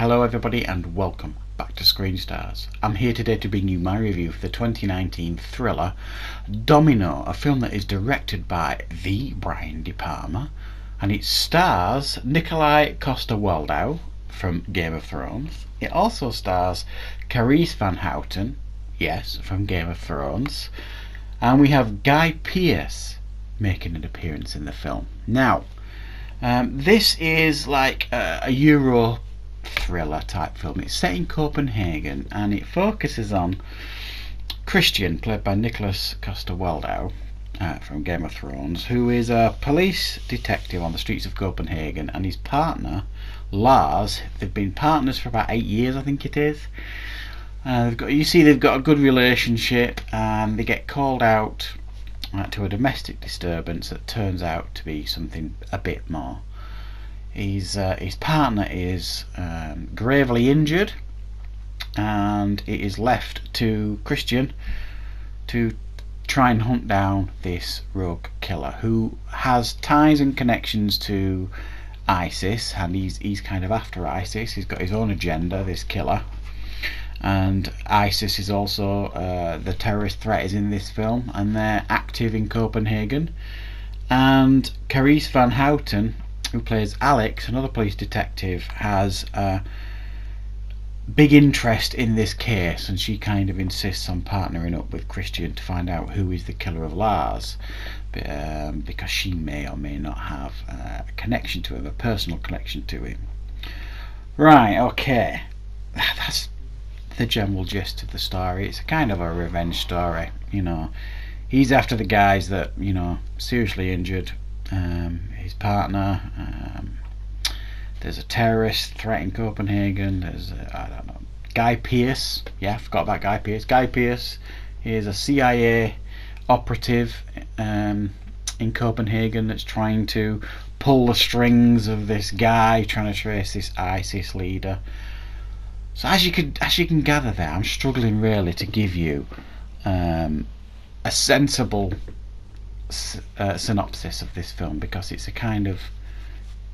Hello everybody and welcome back to Screen Stars. I'm here today to bring you my review for the 2019 thriller Domino, a film that is directed by the Brian De Palma and it stars Nikolaj Coster-Waldau from Game of Thrones. It also stars Carice Van Houten, yes, from Game of Thrones, and we have Guy Pearce making an appearance in the film. Now, this is like a Euro thriller type film. It's set in Copenhagen and it focuses on Christian, played by Nikolaj Coster-Waldau from Game of Thrones, who is a police detective on the streets of Copenhagen, and his partner Lars. They've been partners for about 8 years, I think it is. They've got a good relationship, and they get called out to a domestic disturbance that turns out to be something a bit more. His partner is gravely injured, and it is left to Christian to try and hunt down this rogue killer who has ties and connections to ISIS, and he's kind of after ISIS. He's got his own agenda, this killer, and ISIS is also the terrorist threat is in this film, and they're active in Copenhagen. And Carice Van Houten, who plays Alex, another police detective, has a big interest in this case, and she kind of insists on partnering up with Christian to find out who is the killer of Lars, because she may or may not have a connection to him, a personal connection to him. Right, okay, that's the general gist of the story. It's a kind of a revenge story, you know. He's after the guys that, you know, seriously injured his partner. There's a terrorist threat in Copenhagen. There's I don't know, Guy Pearce. Yeah, I forgot about Guy Pearce. Guy Pearce is a CIA operative in Copenhagen that's trying to pull the strings of this guy trying to trace this ISIS leader. So as you can gather there, I'm struggling really to give you a sensible synopsis of this film, because it's a kind of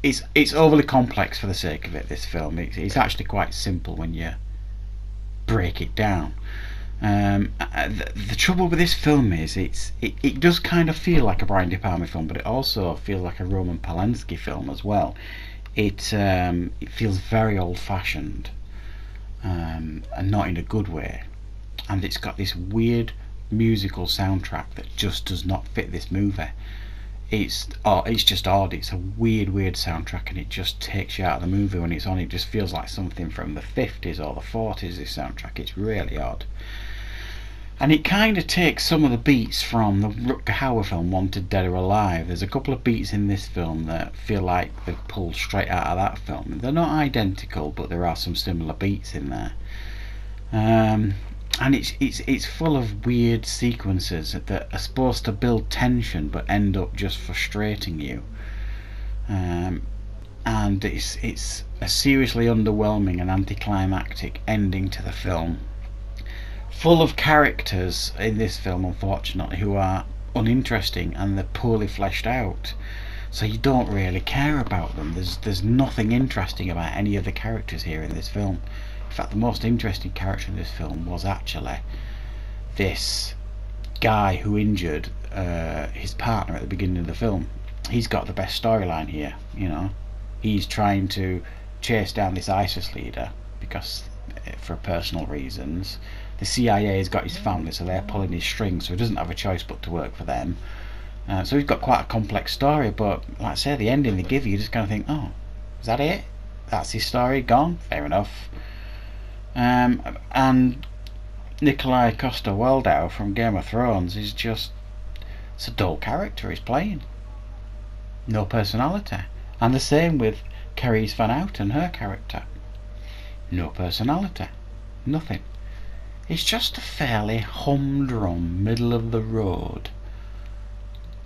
it's overly complex for the sake of it. This film, it's actually quite simple when you break it down. The trouble with this film is it does kind of feel like a Brian De Palma film, but it also feels like a Roman Polanski film as well. It feels very old-fashioned, and not in a good way, and it's got this weird musical soundtrack that just does not fit this movie. It's just odd. It's a weird soundtrack, and it just takes you out of the movie when it's on. It just feels like something from the 50s or the 40s, this soundtrack. It's really odd, and it kind of takes some of the beats from the Rutger Hauer film Wanted Dead or Alive. There's a couple of beats in this film that feel like they've pulled straight out of that film. They're not identical, but there are some similar beats in there. And it's full of weird sequences that are supposed to build tension but end up just frustrating you. And it's a seriously underwhelming and anticlimactic ending to the film. Full of characters in this film, unfortunately, who are uninteresting and they're poorly fleshed out. So you don't really care about them. There's nothing interesting about any of the characters here in this film. In fact, the most interesting character in this film was actually this guy who injured his partner at the beginning of the film. He's got the best storyline here, you know. He's trying to chase down this ISIS leader because, for personal reasons, the CIA has got his family, so they're pulling his strings, so he doesn't have a choice but to work for them. So he's got quite a complex story, but like I say, the ending they give you just kind of think, oh, is that it? That's his story, gone? Fair enough. And Nikolaj Coster-Waldau from Game of Thrones is just, it's a dull character he's playing. No personality. And the same with Carice Van Houten, her character. No personality. Nothing. It's just a fairly humdrum, middle of the road,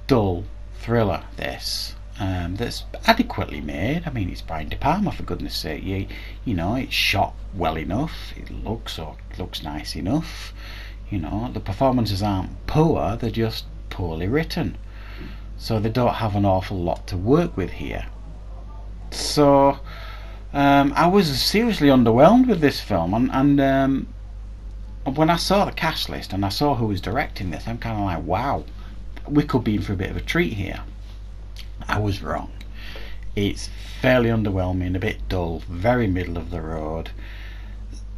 dull thriller, this. That's adequately made. I mean, it's Brian De Palma, for goodness sake. You know, it's shot well enough. It looks nice enough. You know, the performances aren't poor. They're just poorly written. So they don't have an awful lot to work with here. So I was seriously underwhelmed with this film, and when I saw the cast list and I saw who was directing this, I'm kind of like, wow, we could be in for a bit of a treat here. I was wrong. It's fairly underwhelming, a bit dull, very middle of the road.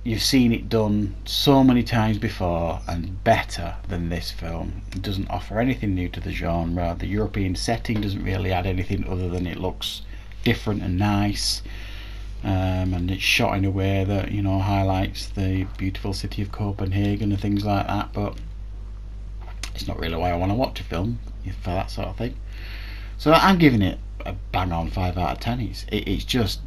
You've seen it done so many times before and better than this film. It doesn't offer anything new to the genre. The European setting doesn't really add anything other than it looks different and nice. And it's shot in a way that, you know, highlights the beautiful city of Copenhagen and things like that, but it's not really why I want to watch a film for that sort of thing. So I'm giving it a bang on 5 out of 10. It's just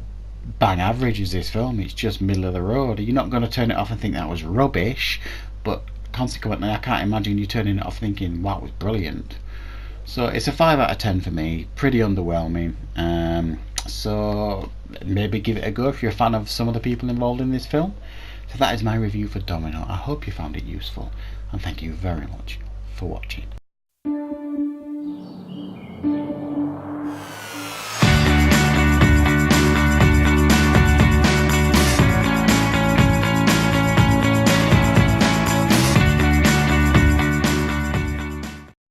bang average as this film. It's just middle of the road. You're not going to turn it off and think that was rubbish, but consequently I can't imagine you turning it off thinking, wow, it was brilliant. So it's a 5 out of 10 for me. Pretty underwhelming. So maybe give it a go if you're a fan of some of the people involved in this film. So that is my review for Domino. I hope you found it useful, and thank you very much for watching.